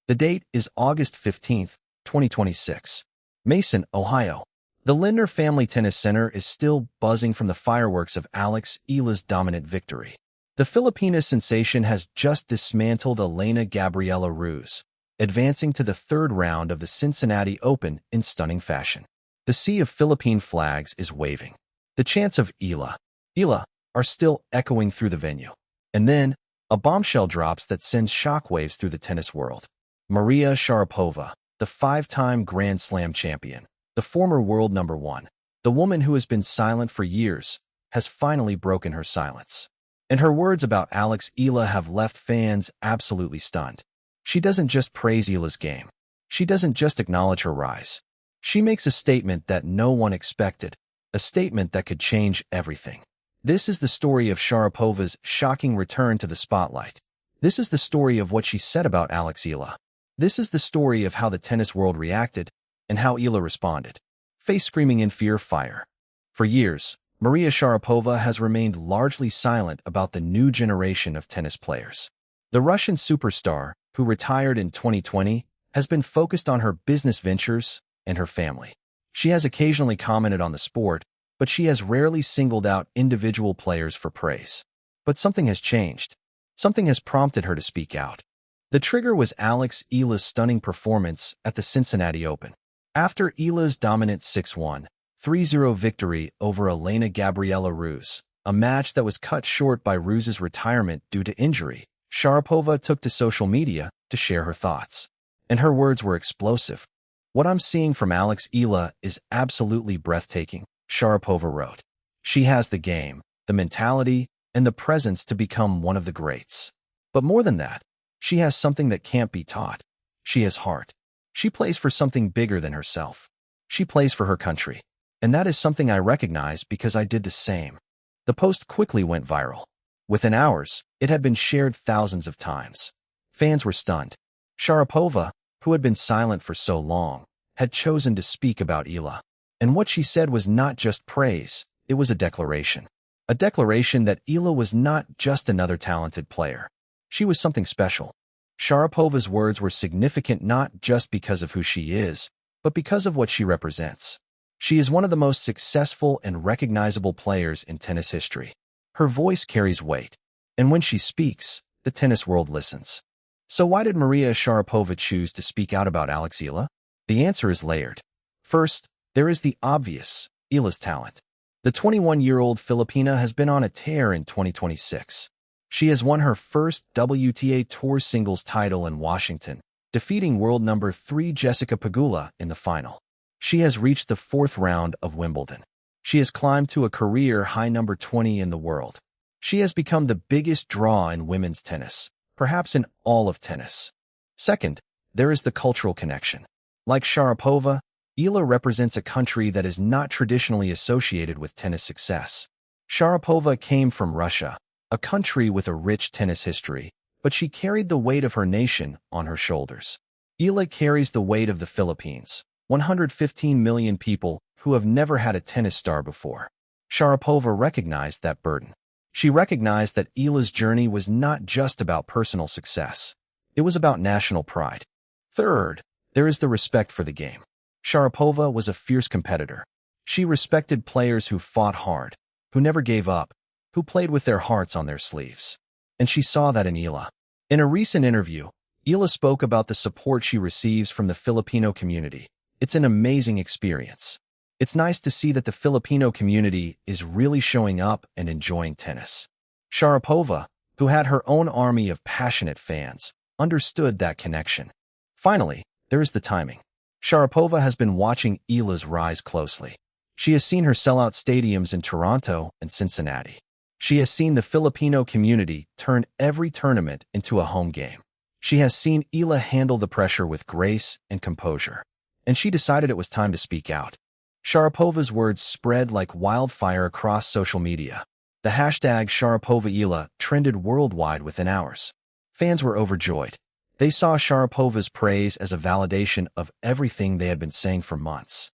The date is August 15th, 2026. Mason, Ohio. The Lindner Family Tennis Center is still buzzing from the fireworks of Alex Eala's dominant victory. The Filipina sensation has just dismantled Elena Gabriela Ruse, advancing to the third round of the Cincinnati Open in stunning fashion. The sea of Philippine flags is waving. The chants of Eala are still echoing through the venue. And then, a bombshell drops that sends shockwaves through the tennis world. Maria Sharapova, the five-time Grand Slam champion, the former world number one, the woman who has been silent for years, has finally broken her silence. And her words about Alex Eala have left fans absolutely stunned. She doesn't just praise Eala's game. She doesn't just acknowledge her rise. She makes a statement that no one expected, a statement that could change everything. This is the story of Sharapova's shocking return to the spotlight. This is the story of what she said about Alex Eala. This is the story of how the tennis world reacted and how Eala responded. Face screaming in fear, fire. For years, Maria Sharapova has remained largely silent about the new generation of tennis players. The Russian superstar, who retired in 2020, has been focused on her business ventures and her family. She has occasionally commented on the sport, but she has rarely singled out individual players for praise. But something has changed. Something has prompted her to speak out. The trigger was Alex Eala's stunning performance at the Cincinnati Open. After Eala's dominant 6-1, 3-0 victory over Elena Gabriela Ruse, a match that was cut short by Ruse's retirement due to injury, Sharapova took to social media to share her thoughts. And her words were explosive. "What I'm seeing from Alex Eala is absolutely breathtaking," Sharapova wrote. "She has the game, the mentality, and the presence to become one of the greats. But more than that, she has something that can't be taught. She has heart. She plays for something bigger than herself. She plays for her country. And that is something I recognize because I did the same." The post quickly went viral. Within hours, it had been shared thousands of times. Fans were stunned. Sharapova, who had been silent for so long, had chosen to speak about Eala. And what she said was not just praise, it was a declaration. A declaration that Eala was not just another talented player. She was something special. Sharapova's words were significant not just because of who she is, but because of what she represents. She is one of the most successful and recognizable players in tennis history. Her voice carries weight, and when she speaks, the tennis world listens. So why did Maria Sharapova choose to speak out about Alex Eala? The answer is layered. First, there is the obvious, Eala's talent. The 21-year-old Filipina has been on a tear in 2026. She has won her first WTA Tour singles title in Washington, defeating world number 3 Jessica Pegula in the final. She has reached the fourth round of Wimbledon. She has climbed to a career-high number 20 in the world. She has become the biggest draw in women's tennis, perhaps in all of tennis. Second, there is the cultural connection. Like Sharapova, Eala represents a country that is not traditionally associated with tennis success. Sharapova came from Russia, a country with a rich tennis history, but she carried the weight of her nation on her shoulders. Eala carries the weight of the Philippines, 115 million people who have never had a tennis star before. Sharapova recognized that burden. She recognized that Eala's journey was not just about personal success. It was about national pride. Third, there is the respect for the game. Sharapova was a fierce competitor. She respected players who fought hard, who never gave up, who played with their hearts on their sleeves. And she saw that in Eala. In a recent interview, Eala spoke about the support she receives from the Filipino community. "It's an amazing experience. It's nice to see that the Filipino community is really showing up and enjoying tennis." Sharapova, who had her own army of passionate fans, understood that connection. Finally, there is the timing. Sharapova has been watching Eala's rise closely. She has seen her sell out stadiums in Toronto and Cincinnati. She has seen the Filipino community turn every tournament into a home game. She has seen Eala handle the pressure with grace and composure. And she decided it was time to speak out. Sharapova's words spread like wildfire across social media. The hashtag #SharapovaEala trended worldwide within hours. Fans were overjoyed. They saw Sharapova's praise as a validation of everything they had been saying for months.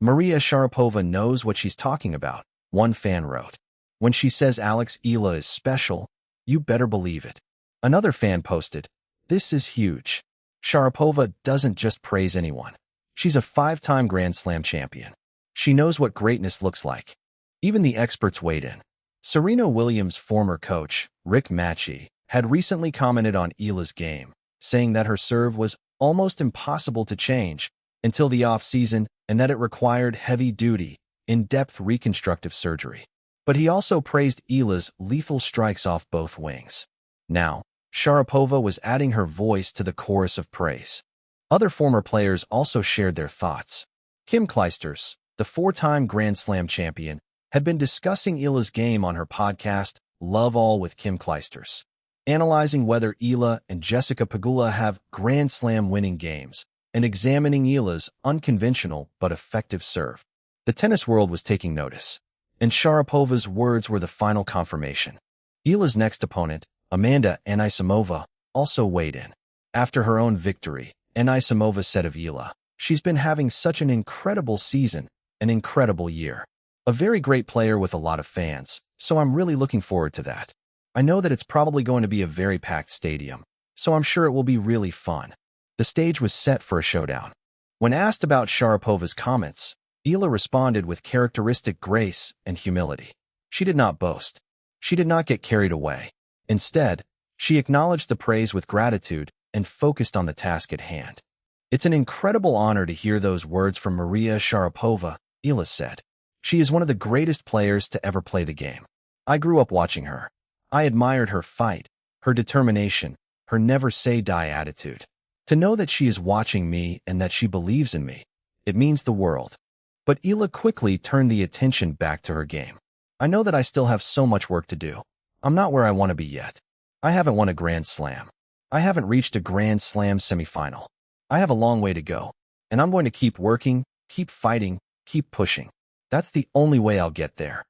"Maria Sharapova knows what she's talking about," one fan wrote. "When she says Alex Eala is special, you better believe it." Another fan posted, "This is huge. Sharapova doesn't just praise anyone. She's a 5-time Grand Slam champion. She knows what greatness looks like. Even the experts weighed in. Serena Williams' former coach, Rick Matchy, had recently commented on Eala's game, saying that her serve was almost impossible to change until the off-season and that it required heavy-duty, in-depth reconstructive surgery. But he also praised Eala's lethal strikes off both wings. Now, Sharapova was adding her voice to the chorus of praise. Other former players also shared their thoughts. Kim Clijsters, the 4-time Grand Slam champion, had been discussing Eala's game on her podcast, Love All with Kim Clijsters, analyzing whether Eala and Jessica Pegula have Grand Slam winning games and examining Eala's unconventional but effective serve. The tennis world was taking notice, and Sharapova's words were the final confirmation. Eala's next opponent, Amanda Anisimova, also weighed in. After her own victory, Anisimova said of Eala, "She's been having such an incredible season, an incredible year. A very great player with a lot of fans, so I'm really looking forward to that. I know that it's probably going to be a very packed stadium, so I'm sure it will be really fun." The stage was set for a showdown. When asked about Sharapova's comments, Eala responded with characteristic grace and humility. She did not boast. She did not get carried away. Instead, she acknowledged the praise with gratitude and focused on the task at hand. "It's an incredible honor to hear those words from Maria Sharapova," Eala said. "She is one of the greatest players to ever play the game. I grew up watching her. I admired her fight, her determination, her never-say-die attitude. To know that she is watching me and that she believes in me, it means the world." But Eala quickly turned the attention back to her game. "I know that I still have so much work to do. I'm not where I want to be yet. I haven't won a Grand Slam. I haven't reached a Grand Slam semifinal. I have a long way to go, and I'm going to keep working, keep fighting, keep pushing. That's the only way I'll get there."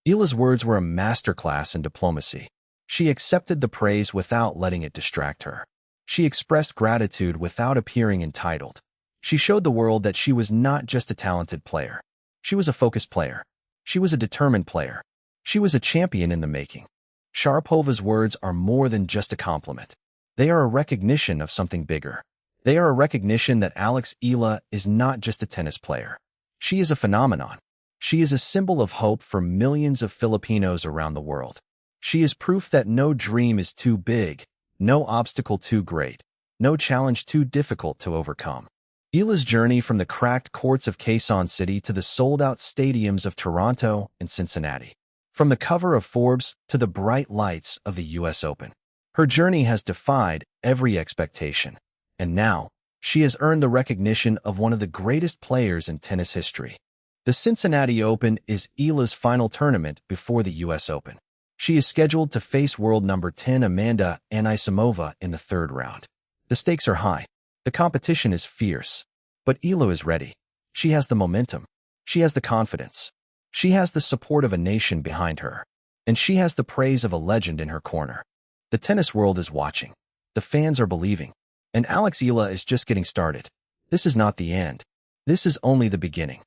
Eala's words were a masterclass in diplomacy. She accepted the praise without letting it distract her. She expressed gratitude without appearing entitled. She showed the world that she was not just a talented player. She was a focused player. She was a determined player. She was a champion in the making. Sharapova's words are more than just a compliment. They are a recognition of something bigger. They are a recognition that Alex Eala is not just a tennis player. She is a phenomenon. She is a symbol of hope for millions of Filipinos around the world. She is proof that no dream is too big, no obstacle too great, no challenge too difficult to overcome. Eala's journey from the cracked courts of Quezon City to the sold-out stadiums of Toronto and Cincinnati, from the cover of Forbes to the bright lights of the U.S. Open. Her journey has defied every expectation, and now she has earned the recognition of one of the greatest players in tennis history. The Cincinnati Open is Eala's final tournament before the U.S. Open. She is scheduled to face world number 10 Amanda Anisimova in the third round. The stakes are high. The competition is fierce. But Eala is ready. She has the momentum. She has the confidence. She has the support of a nation behind her. And she has the praise of a legend in her corner. The tennis world is watching. The fans are believing. And Alex Eala is just getting started. This is not the end. This is only the beginning.